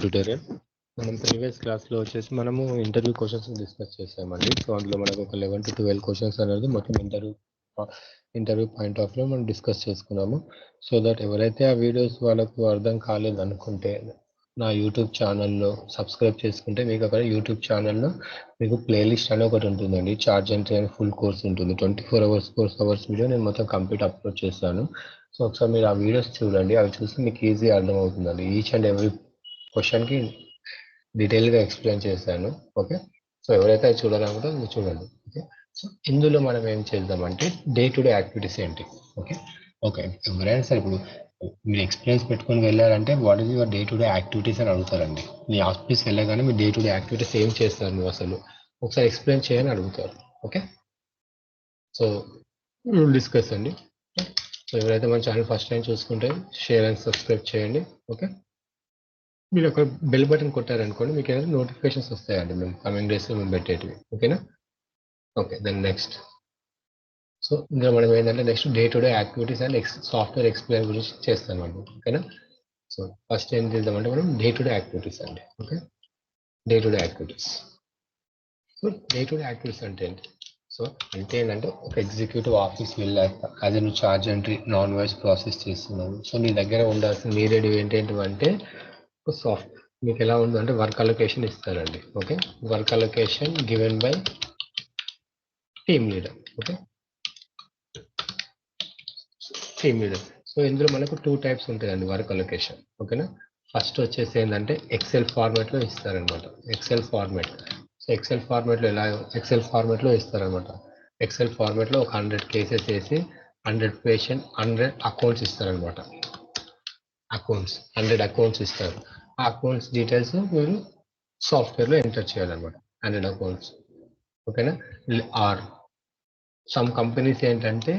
Tutorial. మనం previous క్లాస్లో వచ్చేసి మనము ఇంటర్వ్యూ క్వశ్చన్స్ డిస్కస్ చేసామండి. సో అందులో మనకు ఒక 11 to 12 క్వశ్చన్స్ అనేది మొత్తం ఇంటర్వ్యూ పాయింట్ ఆఫ్ లో మనం డిస్కస్ చేసుకున్నాము. సో దట్ ఎవరైతే ఆ వీడియోస్ వాళ్ళకు అర్థం కాలేదు అనుకుంటే నా యూట్యూబ్ ఛానల్లో సబ్స్క్రైబ్ చేసుకుంటే మీకు అక్కడ యూట్యూబ్ ఛానల్లో మీకు ప్లేలిస్ట్ అని ఒకటి ఉంటుందండి. Charge and train full course ఉంటుంది. 24 hours కోర్స్ అవర్స్ వీడియో నేను మొత్తం కంప్లీట్ అప్లోడ్ చేస్తాను. సో ఒకసారి మీరు ఆ వీడియోస్ చూడండి. అవి చూసి మీకు ఈజీ అర్థమవుతుందండి. ఈచ్ అండ్ ఎవ్రీ క్వశ్చన్కి డీటెయిల్గా ఎక్స్ప్లెయిన్ చేశాను. ఓకే, సో ఎవరైతే అది చూడాలనుకుంటే మీరు చూడండి. ఓకే, సో ఇందులో మనం ఏం చేద్దామంటే డే టు డే యాక్టివిటీస్ ఏంటి. ఓకే ఓకే ఎవరైనా సరే ఇప్పుడు మీరు ఎక్స్పీరియన్స్ పెట్టుకొని వెళ్ళారంటే what is your day to day activities అని అడుగుతారండి. మీ ఆఫీస్కి వెళ్ళగానే మీ డే టు డే యాక్టివిటీస్ ఏం చేస్తారు నువ్వు అసలు ఒకసారి ఎక్స్ప్లెయిన్ చేయని అడుగుతారు. ఓకే, సో డిస్కస్ అండి. సో ఎవరైతే మన ఛానల్ ఫస్ట్ టైం చూసుకుంటే షేర్ అండ్ సబ్స్క్రైబ్ చేయండి. ఓకే, మీరు ఒక బెల్ బటన్ కొట్టారనుకోండి మీకు ఏదైనా నోటిఫికేషన్స్ వస్తాయండి మేము కమింగ్ డేస్లో మేము పెట్టేటివి. ఓకేనా? Okay, then next. సో ఇందులో మనం ఏంటంటే next day to day activities and software explain గురించి చేస్తామండి. ఓకేనా? సో ఫస్ట్ ఏం చేద్దామంటే మనం డే టు డే యాక్టివిటీస్ అండి. Okay, day to day activities. So day to day activities అంటే ఏంటి? సో అంటే ఏంటంటే ఒక ఎగ్జిక్యూటివ్ ఆఫీస్కి వెళ్ళాక అది నువ్వు charge entry non voice process చేస్తున్నావు. సో నీ దగ్గర ఉండాల్సిన నీడెడ్ ఏంటంటే ఒక సాఫ్ట్ మీకు ఎలా ఉందంటే వర్క్ అలొకేషన్ ఇస్తారండి. Okay, work allocation given by team leader. Okay, team leader. So ఇందులో మనకు 2 types ఉంటాయండి వర్క్ అలొకేషన్. ఓకేనా? ఫస్ట్ వచ్చేసి ఏంటంటే ఎక్సెల్ ఫార్మాట్లో ఇస్తారనమాట. XL format. సో ఎక్సెల్ ఫార్మాట్లో ఇస్తారనమాట. ఎక్సెల్ ఫార్మాట్లో ఒక 100 కేసెస్ వేసి 100 అకౌంట్స్ ఇస్తారనమాట. 100 అకౌంట్స్ ఇస్తారు. ఆ అకౌంట్స్ డీటెయిల్స్ మీరు సాఫ్ట్వేర్లో ఎంటర్ చేయాలన్నమాట. 100 అకౌంట్స్. ఓకేనా? ఆర్ సమ్ కంపెనీస్ ఏంటంటే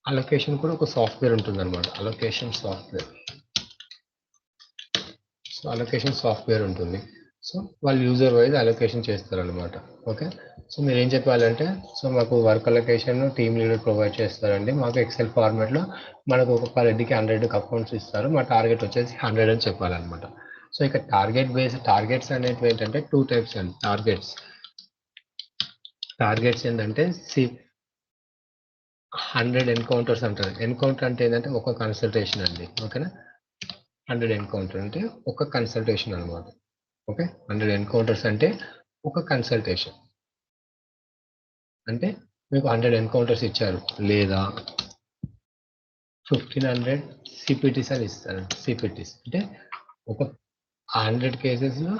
అలొకేషన్ కూడా ఒక సాఫ్ట్వేర్ ఉంటుందన్నమాట. అలొకేషన్ సాఫ్ట్వేర్ ఉంటుంది. సో వాళ్ళు యూజర్ వైజ్ అలొకేషన్ చేస్తారనమాట. ఓకే, సో మీరు ఏం చెప్పాలంటే సో మాకు work allocation team leader provide చేస్తారండి. మాకు ఎక్సెల్ ఫార్మాట్లో మనకు ఒక పర్ హెడ్కి 100 అకౌంట్స్ ఇస్తారు. మా టార్గెట్ వచ్చేసి 100 అని చెప్పాలన్నమాట. సో ఇక టార్గెట్స్ అనేవి ఏంటంటే 2 types అండి. టార్గెట్స్ ఏంటంటే 100 ఎన్కౌంటర్స్ అంటారు. ఎన్కౌంటర్ అంటే ఏంటంటే ఒక కన్సల్టేషన్ అండి. ఓకేనా? 100 ఎన్కౌంటర్ అంటే ఒక కన్సల్టేషన్ అనమాట. ఓకే, 100 ఎన్కౌంటర్స్ అంటే ఒక కన్సల్టేషన్. అంటే మీకు 100 ఎన్కౌంటర్స్ ఇచ్చారు లేదా 1500 సిపిటీస్ అని ఇస్తారు. సిపిటీస్ అంటే ఒక 100 కేసెస్లో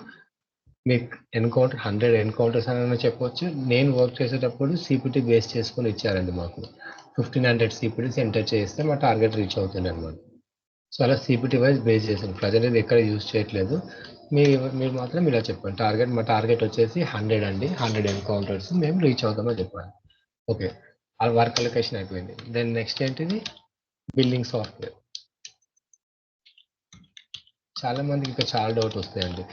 మీకు 100 ఎన్కౌంటర్స్ అని చెప్పవచ్చు. నేను వర్క్ చేసేటప్పుడు సిపిటీ బేస్ చేసుకొని ఇచ్చారండి మాకు. 1500 సిపిటీస్ ఎంటర్ చేస్తే మా టార్గెట్ రీచ్ అవుతుంది అనమాట. సో అలా సిపిటీ వైజ్ బేస్ చేసాను. ప్రజెంట్ ఇది ఎక్కడ యూజ్ చేయట్లేదు. మీరు మాత్రం ఇలా చెప్పండి. మా టార్గెట్ వచ్చేసి 100 అండి. 100 ఎన్కౌంటర్స్ మేము రీచ్ అవుతామని చెప్పాలి. ఓకే, ఆ వర్క్ అలొకేషన్ అయిపోయింది. దెన్ నెక్స్ట్ ఏంటిది బిల్లింగ్ సాఫ్ట్వేర్. చాలా మందికి ఇంకా చాలా డౌట్ వస్తాయండి.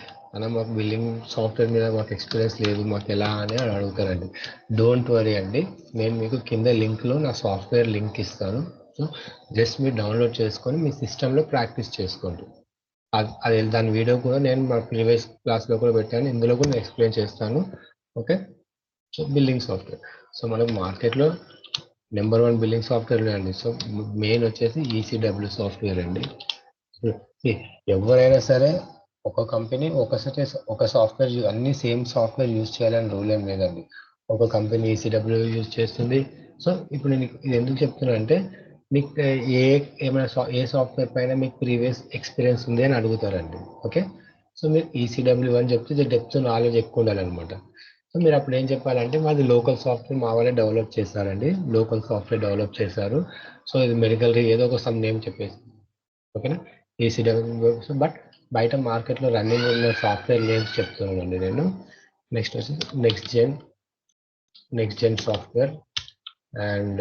మాకు బిల్లింగ్ సాఫ్ట్వేర్ మీద మాకు ఎక్స్పీరియన్స్ లేదు, మాకు ఎలా అని అడుగుతారండి. డోంట్ వరీ అండి, నేను మీకు కింద లింక్లో నా సాఫ్ట్వేర్ లింక్ ఇస్తాను. సో జస్ట్ మీరు డౌన్లోడ్ చేసుకొని మీ సిస్టంలో ప్రాక్టీస్ చేసుకోండి. అది దాని వీడియో కూడా నేను మా ప్రీవియస్ క్లాస్లో కూడా పెట్టాను. ఇందులో కూడా నేను ఎక్స్ప్లెయిన్ చేస్తాను. Okay, so billing software. So మనకు మార్కెట్లో నెంబర్ 1 బిల్లింగ్ సాఫ్ట్వేర్ అండి. సో మెయిన్ వచ్చేసి ECW సాఫ్ట్వేర్ అండి. ఎవరైనా సరే ఒక కంపెనీ ఒక సాఫ్ట్వేర్ అన్ని సేమ్ సాఫ్ట్వేర్ యూజ్ చేయాలని రూల్ ఏం లేదండి. ఒక కంపెనీ ECW యూజ్ చేస్తుంది. సో ఇప్పుడు నేను ఇది ఎందుకు చెప్తున్నా అంటే మీకు ఏ సాఫ్ట్వేర్ పైన మీకు ప్రీవియస్ ఎక్స్పీరియన్స్ ఉంది అని అడుగుతారండి. ఓకే, సో మీరు ECW అని చెప్తే డెప్త్ నాలెడ్జ్ ఎక్కువ ఉండాలన్నమాట. సో మీరు అప్పుడు ఏం చెప్పాలంటే మాది లోకల్ సాఫ్ట్వేర్ మా వాళ్ళే డెవలప్ చేశారండి. లోకల్ సాఫ్ట్వేర్ డెవలప్ చేశారు. సో ఇది మెడికల్ ఏదో ఒక సమ్ నేమ్ చెప్పేసి. ఓకేనా? ECW. బట్ బయట మార్కెట్లో రన్నింగ్ ఉన్న సాఫ్ట్వేర్ నేమ్స్ చెప్తున్నానండి నేను. నెక్స్ట్ వచ్చి next gen software and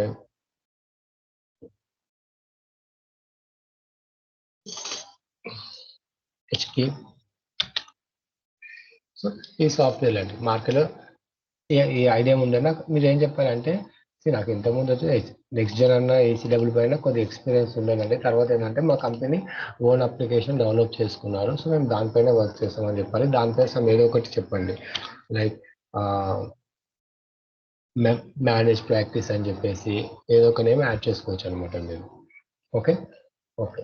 HP. So ఈ సాఫ్ట్వేర్ అండి మార్కెట్లో ఈ ఐడియా ఉందన్నా మీరు ఏం చెప్పాలంటే నాకు ఇంతకుముందు వచ్చి నెక్స్ట్ జెన్ అన్న ఏసీడబ్ల్యూ పైన కొద్ది ఎక్స్పీరియన్స్ ఉండేదండి. తర్వాత ఏంటంటే మా కంపెనీ ఓన్ అప్లికేషన్ డెవలప్ చేసుకున్నారు. సో మేము దానిపైన వర్క్ చేస్తామని చెప్పాలి. దానిపైన ఏదో ఒకటి చెప్పండి, లైక్ మేనేజ్ ప్రాక్టీస్ అని చెప్పేసి ఏదో ఒక నేమ్ యాడ్ చేసుకోవచ్చు అనమాట మీరు. Okay okay.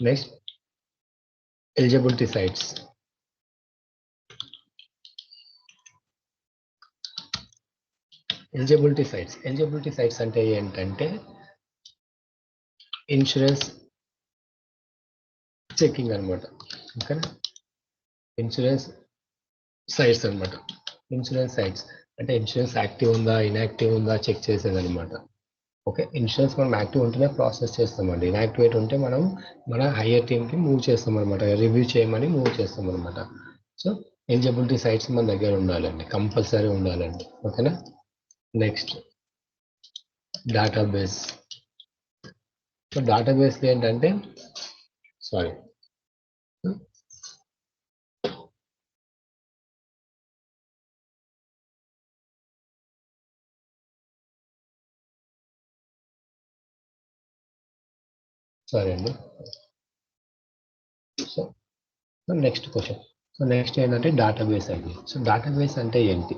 Next eligibility sites. Eligibility sites అంటే ఏంటంటే ఇన్సూరెన్స్ చెకింగ్ అనమాట. ఓకేనా, ఇన్సూరెన్స్ సైట్స్ అనమాట. ఇన్సూరెన్స్ సైట్స్ అంటే ఇన్సూరెన్స్ యాక్టివ్ ఉందా ఇన్యాక్టివ్ ఉందా చెక్ చేసేది అనమాట. ఓకే, ఇన్సూరెన్స్ మనం యాక్టివ్ ఉంటేనే ప్రాసెస్ చేస్తామండి. ఇన్యాక్టివేట్ ఉంటే మనం మన హయ్యర్ టీమ్కి మూవ్ చేస్తాం అనమాట, రివ్యూ చేయమని మూవ్ చేస్తాం అనమాట. సో ఎలిజిబిలిటీ సైట్స్ మన దగ్గర ఉండాలండి, కంపల్సరీ ఉండాలండి. ఓకేనా. Next database. సో డేటాబేస్లో ఏంటంటే సారీ అండి. So next question. So next ఏంటంటే డేటాబేస్ అండి. సో డేటాబేస్ అంటే ఏంటి?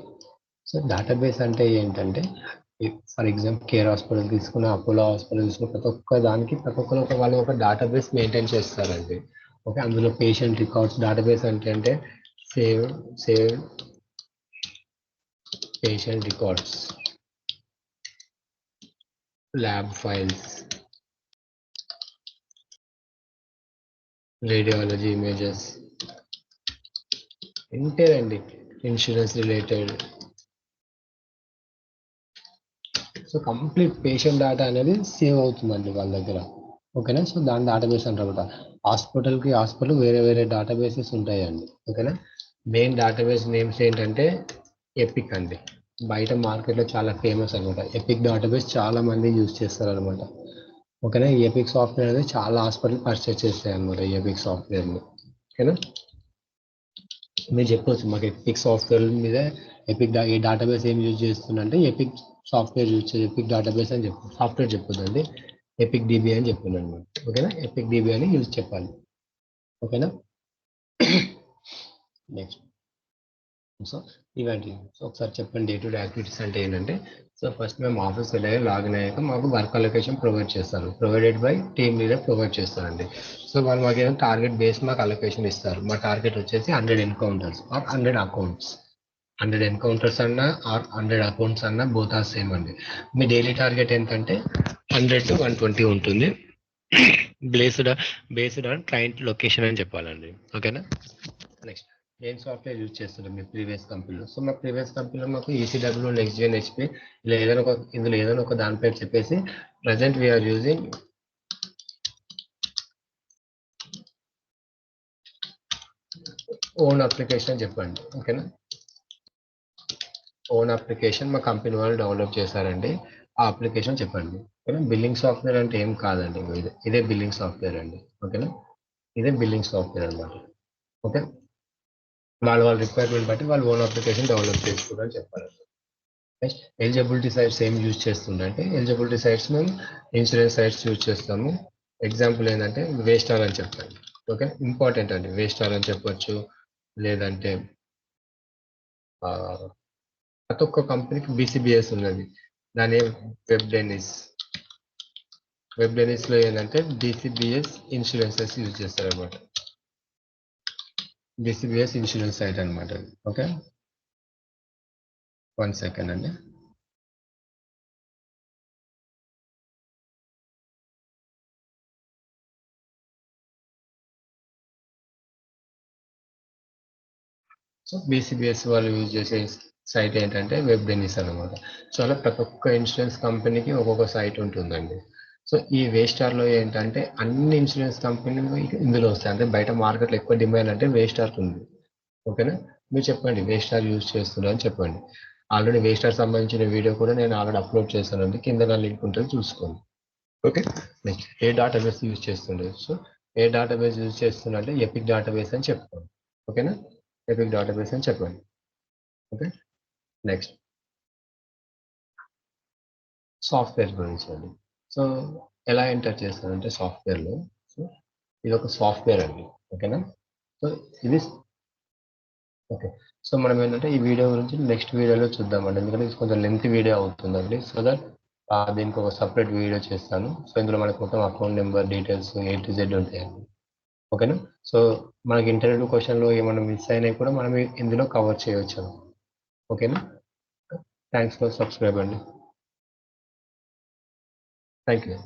సో డేటాబేస్ అంటే ఏంటంటే ఫర్ ఎగ్జాంపుల్ కేర్ హాస్పిటల్ తీసుకున్న, అపోలో హాస్పిటల్ తీసుకున్న, ప్రతి ఒక్క దానికి ప్రతి ఒక్కరు వాళ్ళు ఒక డేటాబేస్ మెయింటైన్ చేస్తారండి. ఓకే, అందులో పేషెంట్ రికార్డ్స్ డేటాబేస్ అంటే save patient records, lab files, radiology images, ఇంతేనండి. Insurance related. So complete patient data అనేది సేవ్ అవుతుందండి వాళ్ళ దగ్గర. ఓకేనా. సో దాని డేటాబేస్ అంటారు. హాస్పిటల్ వేరే డేటాబేసెస్ ఉంటాయండి. ఓకేనా. మెయిన్ డేటాబేస్ నేమ్స్ ఏంటంటే ఎపిక్ అండి. బయట మార్కెట్లో చాలా ఫేమస్ అనమాట. ఎపిక్ డేటాబేస్ చాలా మంది యూజ్ చేస్తారు అనమాట. ఓకేనా. ఈ ఎపిక్ సాఫ్ట్వేర్ అనేది చాలా హాస్పిటల్ పర్చేస్ చేస్తాయి అనమాట, ఈ ఎపిక్ సాఫ్ట్వేర్ని. ఓకేనా. మీరు చెప్పవచ్చు మాకు ఎపిక్ సాఫ్ట్వేర్ మీద ఈ డేటాబేస్ ఏం యూజ్ చేస్తుందంటే ఎపిక్ సాఫ్ట్వేర్ యూజ్ చేసి ఎపిక్ డేటాబేస్ అని చెప్పు, సాఫ్ట్వేర్ చెప్పొద్దండి, ఎపిక్ డిబి అని చెప్పింది అనమాట. ఓకేనా, ఎపిక్ డిబి అని యూజ్ చెప్పాలి. ఓకేనా. Next so ఇవంటి. సో ఒకసారి చెప్పండి, డే టు డే యాక్టివిటీస్ అంటే ఏంటంటే, సో ఫస్ట్ మేము ఆఫీస్ వెళ్ళాక లాగిన్ అయ్యాక మాకు వర్క్ అలొకేషన్ ప్రొవైడ్ చేస్తారు, provided by team leader provide చేస్తారండి. సో వాళ్ళు మాకు ఏదైనా టార్గెట్ బేస్ మాకు అలొకేషన్ ఇస్తారు. మా టార్గెట్ వచ్చేసి 100 ఎన్కౌంటర్స్ ఆర్ 100 అకౌంట్స్. 100 ఎన్కౌంటర్స్ అన్నా ఆర్ 100 అకౌంట్స్ అన్నా బోత్ ఆర్ సేమ్ అండి. మీ డైలీ టార్గెట్ ఏంటంటే 100 to 120 ఉంటుంది, బేస్డ్ ఆన్ క్లయింట్ లొకేషన్ అని చెప్పాలండి. ఓకేనా. నెక్స్ట్ ఏం సాఫ్ట్వేర్ యూజ్ చేస్తుంటాం మీ ప్రీవియస్ కంపెనీలో? సో మా ప్రీవియస్ కంపెనీలో మాకు ఈసీడబ్ల్యూ, నెక్స్ట్ జెన్, హెచ్పి ఇలా ఏదైనా ఒక దాని పేరు చెప్పేసి present we are using own application చెప్పండి. ఓకేనా. ఓన్ అప్లికేషన్ మా కంపెనీ వాళ్ళు డెవలప్ చేశారండి, ఆ అప్లికేషన్ చెప్పండి. ఓకేనా. బిల్లింగ్ సాఫ్ట్వేర్ అంటే ఏం కాదండి, ఇదే బిల్లింగ్ సాఫ్ట్వేర్ అండి. ఓకేనా, ఇదే బిల్లింగ్ సాఫ్ట్వేర్ అనమాట. ఓకే, వాళ్ళ రిక్వైర్మెంట్ బట్టి వాళ్ళు ఓన్ అప్లికేషన్ డెవలప్ చేసుకుంటారని చెప్పారు. నెక్స్ట్ ఎలిజిబిలిటీ సైట్స్ ఏం యూజ్ చేస్తుందంటే, ఎలిజిబిలిటీ సైట్స్ మేము ఇన్సూరెన్స్ సైట్స్ యూజ్ చేస్తాము. ఎగ్జాంపుల్ ఏంటంటే వేస్టార్ అని చెప్పండి. ఓకే, ఇంపార్టెంట్ అండి, వేస్టార్ అని చెప్పొచ్చు. లేదంటే ప్రతి ఒక్క కంపెనీకి బీసీబీఎస్ ఉన్నది, దాని వెబ్ డెనిస్ లో ఏంటంటే బీసీబీఎస్ ఇన్సూరెన్సెస్ యూజ్ చేస్తారు అనమాట. బీసీబీఎస్ ఇన్సూరెన్స్ సైట్ అనమాట. ఓకే, 1 సెకండ్ అండి. సో బీసీబీఎస్ వాళ్ళు యూజ్ చేసే సైట్ ఏంటంటే వెబ్ డెనిస్ అనమాట. సో అలా ప్రతి ఒక్క ఇన్సూరెన్స్ కంపెనీకి ఒక్కొక్క సైట్ ఉంటుందండి. సో ఈ వేస్టార్లో ఏంటంటే అన్ని ఇన్సూరెన్స్ కంపెనీలు ఇందులో వస్తాయి. అంటే బయట మార్కెట్లో ఎక్కువ డిమాండ్ అంటే వేస్టార్ ఉంది. ఓకేనా. మీరు చెప్పండి వేస్టార్ యూజ్ చేస్తున్నా అని చెప్పండి. ఆల్రెడీ వేస్టార్ సంబంధించిన వీడియో కూడా నేను ఆల్రెడీ అప్లోడ్ చేశానండి, కింద నా లింక్ ఉంటుంది చూసుకోండి. ఓకే. నెక్స్ట్ ఏ డేటాబేస్ యూజ్ చేస్తుండే? సో ఏ డేటాబేస్ యూజ్ చేస్తున్నా అంటే ఎపిక్ డేటాబేస్ అని చెప్తాను. ఓకేనా, ఎపిక్ డేటాబేస్ అని చెప్పండి. ఓకే. నెక్స్ట్ సాఫ్ట్‌వేర్ గురించి అండి. సో, ఎలా ఎంటర్ చేస్తారంటే సాఫ్ట్‌వేర్‌లో సో, ఇదొక సాఫ్ట్‌వేర్ అండి. ఓకేనా? సో, ఇది ఓకే. సో, మనమేంటంటే ఈ వీడియో గురించి నెక్స్ట్ వీడియోలో చూద్దామండి. ఎందుకంటే ఇది కొంచెం లెంతీ వీడియో అవుతుందండి. సో దట్ దీనికొక సెపరేట్ వీడియో చేస్తాను. సో, ఇందులో మనకు మొత్తం account number details A to Z ఉంటాయండి. ఓకేనా? సో, మనకి ఇంటర్వ్యూ క్వెషన్‌లో ఏమన్నా మిస్ అయినయి కూడా మనం ఇందులో కవర్ చేయొచ్చు. ఓకేనా? థాంక్స్ ఫర్ సబ్‌స్క్రైబ్ అండి. Thank you.